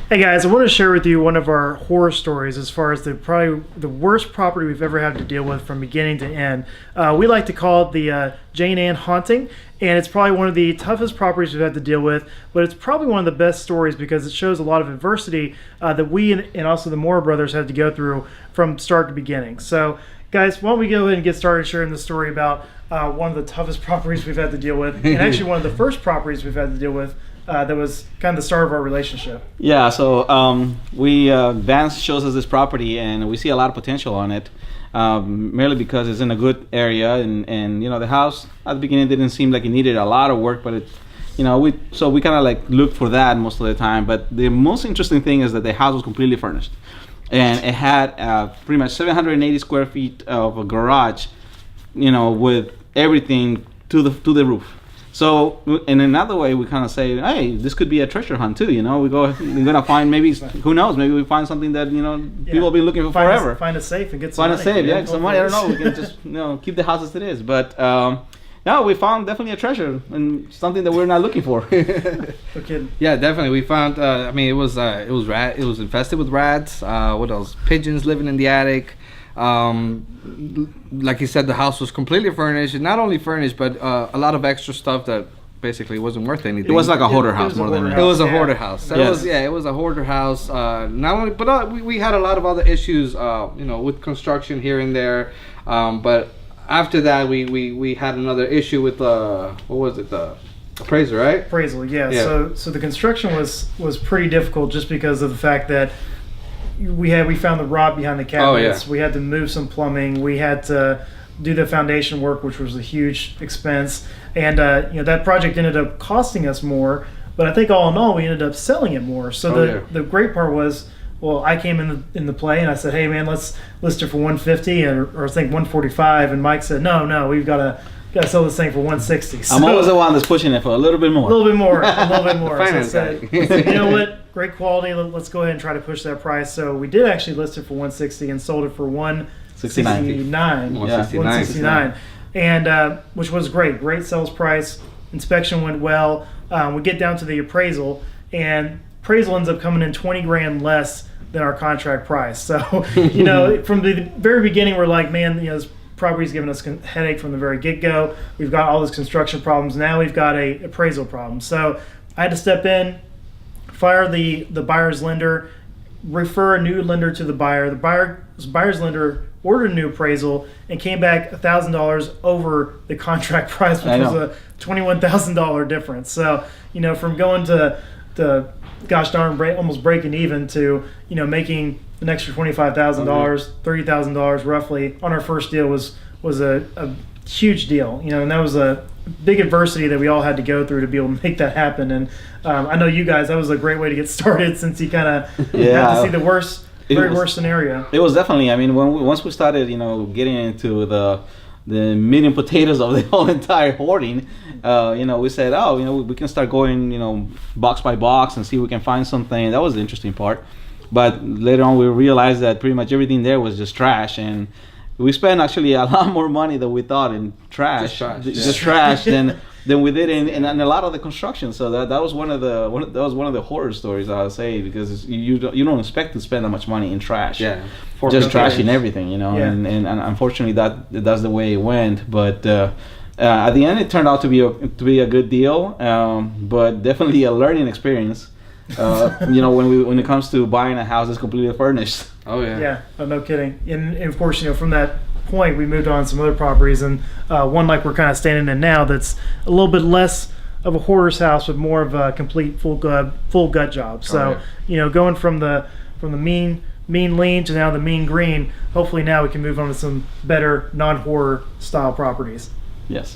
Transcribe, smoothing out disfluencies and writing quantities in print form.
Hey guys, I want to share with you one of our horror stories as far as probably the worst property we've ever had to deal with from beginning to end. We like to call it the Jane Ann haunting, and it's probably one of the toughest properties we've had to deal with, but it's probably one of the best stories because it shows a lot of adversity that we and also the Moore brothers had to go through from start to beginning. So guys, why don't we go ahead and get started sharing the story about one of the toughest properties we've had to deal with, and actually one of the first properties we've had to deal with. That was kind of the start of our relationship. Yeah, so Vance shows us this property, and we see a lot of potential on it, merely because it's in a good area, and you know, the house at the beginning didn't seem like it needed a lot of work, but it, you know, we kind of like looked for that most of the time. But the most interesting thing is that the house was completely furnished, and it had pretty much 780 square feet of a garage, you know, with everything to the roof. So in another way, we kind of say, hey, this could be a treasure hunt too. You know, we're gonna find, maybe, who knows, maybe we find something that, you know, people have been looking for forever. Find a safe and get some money. Find a safe, yeah, some money. I don't know. We can just, you know, keep the house as it is. But no, we found definitely a treasure and something that we're not looking for. Okay. Yeah, definitely. We found. I mean, it was infested with rats. What else? Pigeons living in the attic. Like you said, the house was completely furnished. Not only furnished, but a lot of extra stuff that basically wasn't worth anything. It was like a hoarder house more than it was a hoarder house. So it was a hoarder house. Not only, but we had a lot of other issues, you know, with construction here and there. But after that, we had another issue with what was it, the appraiser, right? Appraisal, yeah. So the construction was pretty difficult just because of the fact that we found the rot behind the cabinets. Oh, yeah. We had to move some plumbing. We had to do the foundation work, which was a huge expense. And you know, that project ended up costing us more. But I think all in all, we ended up selling it more. So the great part was, well, I came in the play and I said, hey man, let's list it for 150 or I think 145. And Mike said, no, we've got to sell this thing for 160. So, I'm always the one that's pushing it for a little bit more. A little bit more. So I Finance said, you know what? Great quality. Let's go ahead and try to push that price. So we did actually list it for 160 and sold it for 169. 169. And which was great. Great sales price. Inspection went well. We get down to the appraisal, and appraisal ends up coming in 20 grand less than our contract price. So, you know, from the very beginning, we're like, man, you know, this property's giving us a headache from the very get-go. We've got all these construction problems. Now we've got a appraisal problem. So I had to step in, fire the buyer's lender, refer a new lender to the buyer. The buyer's lender ordered a new appraisal and came back $1,000 over the contract price, which was a $21,000 difference. So, you know, from going to gosh darn almost breaking even to, you know, making an extra $25,000, $30,000 roughly on our first deal was a huge deal, you know, and that was a big adversity that we all had to go through to be able to make that happen. And I know you guys, that was a great way to get started since you kind of had to see the worst scenario. It was definitely, I mean, once we started, you know, getting into the meat and potatoes of the whole entire hoarding, you know, we said, oh, you know, we can start going, you know, box by box and see if we can find something. That was the interesting part. But later on, we realized that pretty much everything there was just trash, and we spent actually a lot more money than we thought in trash, trash than we did in a lot of the construction. So that was one of the horror stories, I would say, because you don't expect to spend that much money in trash. Yeah, just trashing everything, you know. Yeah. And unfortunately that's the way it went. But at the end, it turned out to be a good deal, but definitely a learning experience. You know, when it comes to buying a house that's completely furnished. Oh yeah. Yeah, no kidding. And of course, you know, from that point, we moved on to some other properties, and one like we're kind of standing in now, that's a little bit less of a hoarder's house, but more of a complete full gut job. So you know, going from the mean lean to now the mean green. Hopefully now we can move on to some better non-horror style properties. Yes.